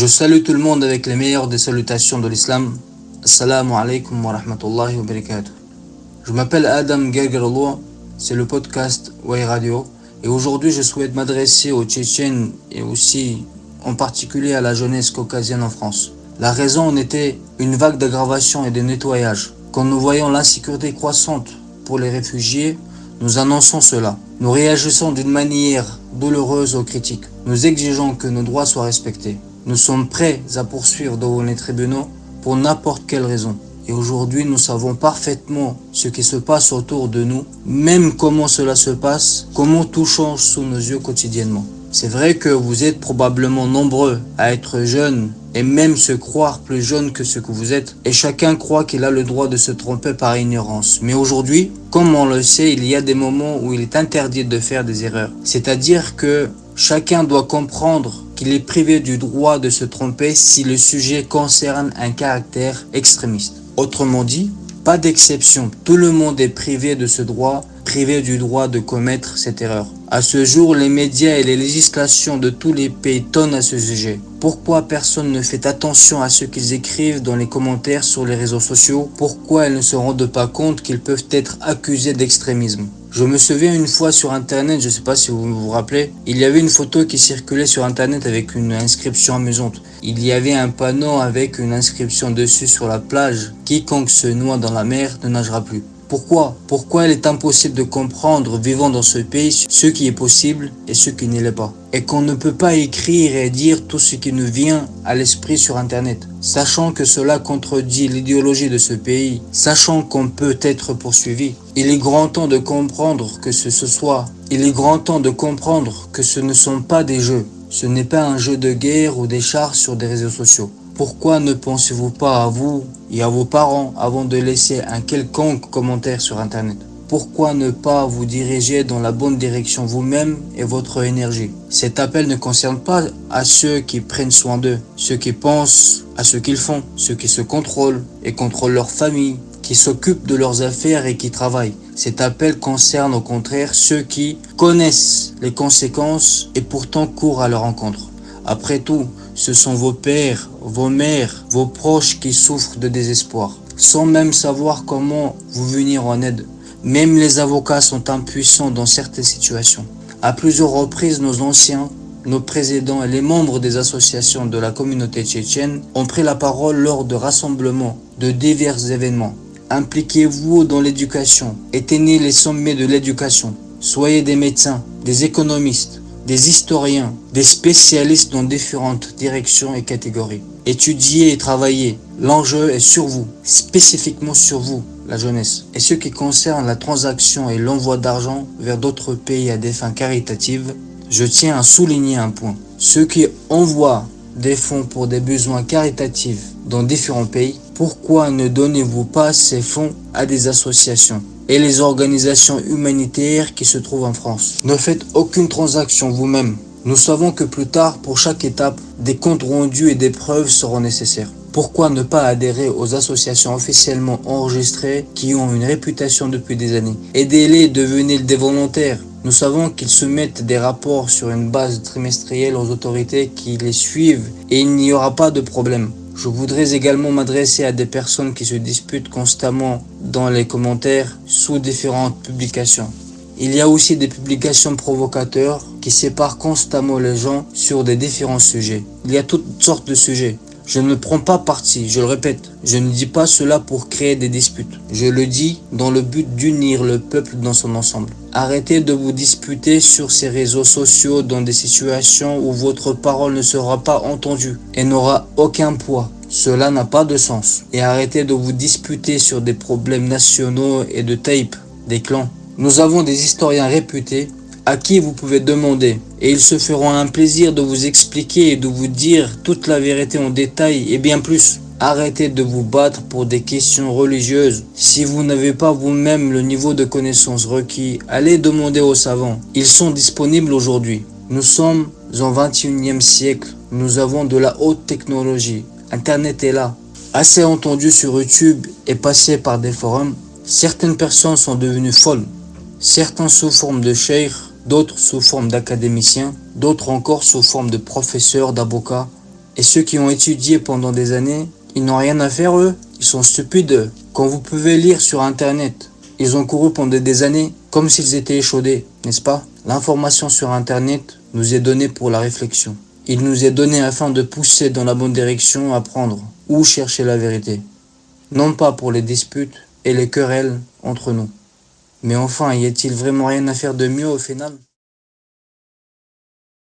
Je salue tout le monde avec les meilleures des salutations de l'islam. Assalamu alaikum wa rahmatullahi wa barakatuh. Je m'appelle Adam Gergerloua, c'est le podcast Way Radio. Et aujourd'hui, je souhaite m'adresser aux Tchétchènes et aussi en particulier à la jeunesse caucasienne en France. La raison en était une vague d'aggravation et de nettoyage. Quand nous voyons l'insécurité croissante pour les réfugiés, nous annonçons cela. Nous réagissons d'une manière douloureuse aux critiques. Nous exigeons que nos droits soient respectés. Nous sommes prêts à poursuivre devant les tribunaux pour n'importe quelle raison. Et aujourd'hui, nous savons parfaitement ce qui se passe autour de nous, même comment cela se passe, comment tout change sous nos yeux quotidiennement. C'est vrai que vous êtes probablement nombreux à être jeunes et même se croire plus jeunes que ce que vous êtes. Et chacun croit qu'il a le droit de se tromper par ignorance. Mais aujourd'hui, comme on le sait, il y a des moments où il est interdit de faire des erreurs. C'est-à-dire que chacun doit comprendre qu'il est privé du droit de se tromper si le sujet concerne un caractère extrémiste. Autrement dit, pas d'exception. Tout le monde est privé de ce droit, privé du droit de commettre cette erreur. À ce jour, les médias et les législations de tous les pays tonnent à ce sujet. Pourquoi personne ne fait attention à ce qu'ils écrivent dans les commentaires sur les réseaux sociaux? Pourquoi ils ne se rendent pas compte qu'ils peuvent être accusés d'extrémisme? Je me souviens une fois sur internet, je ne sais pas si vous vous rappelez, il y avait une photo qui circulait sur internet avec une inscription amusante. Il y avait un panneau avec une inscription dessus sur la plage: quiconque se noie dans la mer ne nagera plus. Pourquoi il est impossible de comprendre, vivant dans ce pays, ce qui est possible et ce qui ne l'est pas. Et qu'on ne peut pas écrire et dire tout ce qui nous vient à l'esprit sur internet. Sachant que cela contredit l'idéologie de ce pays, sachant qu'on peut être poursuivi. Il est grand temps de comprendre que ce ne sont pas des jeux. Ce n'est pas un jeu de guerre ou des chars sur des réseaux sociaux. Pourquoi ne pensez-vous pas à vous et à vos parents avant de laisser un quelconque commentaire sur internet? Pourquoi ne pas vous diriger dans la bonne direction vous-même et votre énergie? Cet appel ne concerne pas à ceux qui prennent soin d'eux, ceux qui pensent à ce qu'ils font, ceux qui se contrôlent et contrôlent leur famille, qui s'occupent de leurs affaires et qui travaillent. Cet appel concerne au contraire ceux qui connaissent les conséquences et pourtant courent à leur rencontre. Après tout, ce sont vos pères, vos mères, vos proches qui souffrent de désespoir, sans même savoir comment vous venir en aide. Même les avocats sont impuissants dans certaines situations. À plusieurs reprises, nos anciens, nos présidents et les membres des associations de la communauté tchétchène ont pris la parole lors de rassemblements, de divers événements. Impliquez-vous dans l'éducation, atteignez les sommets de l'éducation. Soyez des médecins, des économistes, des historiens, des spécialistes dans différentes directions et catégories. Étudiez et travaillez. L'enjeu est sur vous, spécifiquement sur vous, la jeunesse. Et ce qui concerne la transaction et l'envoi d'argent vers d'autres pays à des fins caritatives, je tiens à souligner un point. Ceux qui envoient des fonds pour des besoins caritatifs dans différents pays, pourquoi ne donnez-vous pas ces fonds à des associations et les organisations humanitaires qui se trouvent en France? Ne faites aucune transaction vous-même. Nous savons que plus tard, pour chaque étape, des comptes rendus et des preuves seront nécessaires. Pourquoi ne pas adhérer aux associations officiellement enregistrées qui ont une réputation depuis des années? Aidez-les, devenez des volontaires. Nous savons qu'ils soumettent des rapports sur une base trimestrielle aux autorités qui les suivent et il n'y aura pas de problème. Je voudrais également m'adresser à des personnes qui se disputent constamment dans les commentaires sous différentes publications. Il y a aussi des publications provocateurs qui séparent constamment les gens sur des différents sujets. Il y a toutes sortes de sujets. Je ne prends pas parti, je le répète. Je ne dis pas cela pour créer des disputes. Je le dis dans le but d'unir le peuple dans son ensemble. Arrêtez de vous disputer sur ces réseaux sociaux dans des situations où votre parole ne sera pas entendue et n'aura aucun poids. Cela n'a pas de sens. Et arrêtez de vous disputer sur des problèmes nationaux et de tape, des clans. Nous avons des historiens réputés à qui vous pouvez demander et ils se feront un plaisir de vous expliquer et de vous dire toute la vérité en détail et bien plus. Arrêtez de vous battre pour des questions religieuses. Si vous n'avez pas vous-même le niveau de connaissance requis, allez demander aux savants. Ils sont disponibles aujourd'hui. Nous sommes au 21e siècle. Nous avons de la haute technologie. Internet est là. Assez entendu sur YouTube et passé par des forums, certaines personnes sont devenues folles. Certains sous forme de cheikh, d'autres sous forme d'académiciens, d'autres encore sous forme de professeurs, d'avocats, Et ceux qui ont étudié pendant des années, ils n'ont rien à faire eux. Ils sont stupides. Quand vous pouvez lire sur internet, ils ont couru pendant des années comme s'ils étaient échaudés, n'est-ce pas? L'information sur internet nous est donnée pour la réflexion. Il nous est donné afin de pousser dans la bonne direction, apprendre où chercher la vérité. Non pas pour les disputes et les querelles entre nous. Mais enfin, y a-t-il vraiment rien à faire de mieux au final?